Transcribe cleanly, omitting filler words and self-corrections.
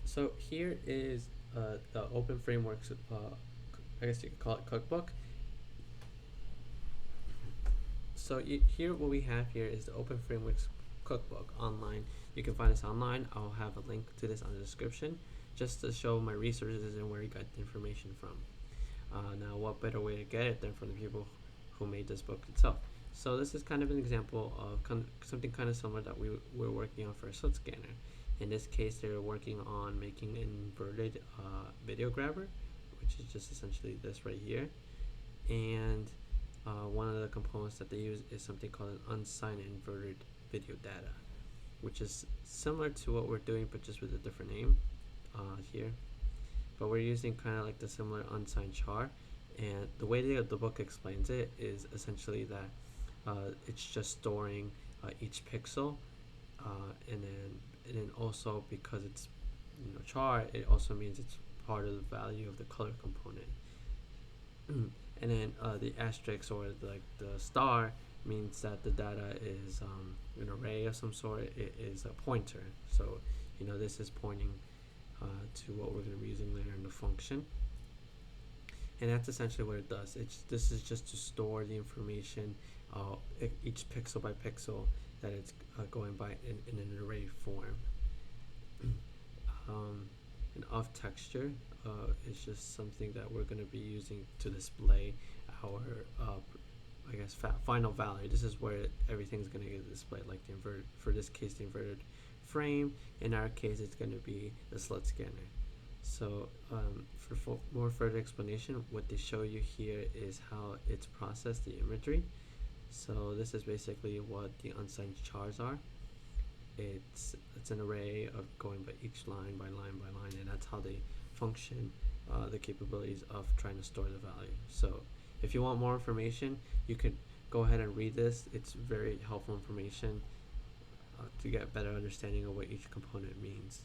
So here is the openFrameworks, I guess you could call it cookbook. So here, what we have here is the openFrameworks cookbook online. You can find this online. I'll have a link to this on the description, just to show my resources and where you got the information from. Now, what better way to get it than from the people who made this book itself? So this is kind of an example of something kind of similar that we're working on for a Slit scanner. In this case, they're working on making an inverted video grabber, which is just essentially this right here. And one of the components that they use is something called an unsigned inverted video data, which is similar to what we're doing, but just with a different name here. But we're using kind of like the similar unsigned char, and the way the book explains it is essentially that it's just storing each pixel, and then also, because it's char, it also means it's part of the value of the color component. And then the asterisk, or the star, means that the data is an array of some sort. It is a pointer, so this is pointing to what we're going to be using later in the function. And that's essentially what it does. This is just to store the information, each pixel by pixel, that it's going by in an array form. And of texture is just something that we're going to be using to display our I guess final value. This is where everything's going to get displayed, like the inverted, for this case, the inverted frame. In our case, it's going to be the Slit scanner. So for more further explanation, what they show you here is how it's processed the imagery. So this is basically what the unsigned chars are. It's an array of going by each line by line by line, and that's how they function, the capabilities of trying to store the value. So if you want more information, you could go ahead and read this. It's very helpful information to get a better understanding of what each component means.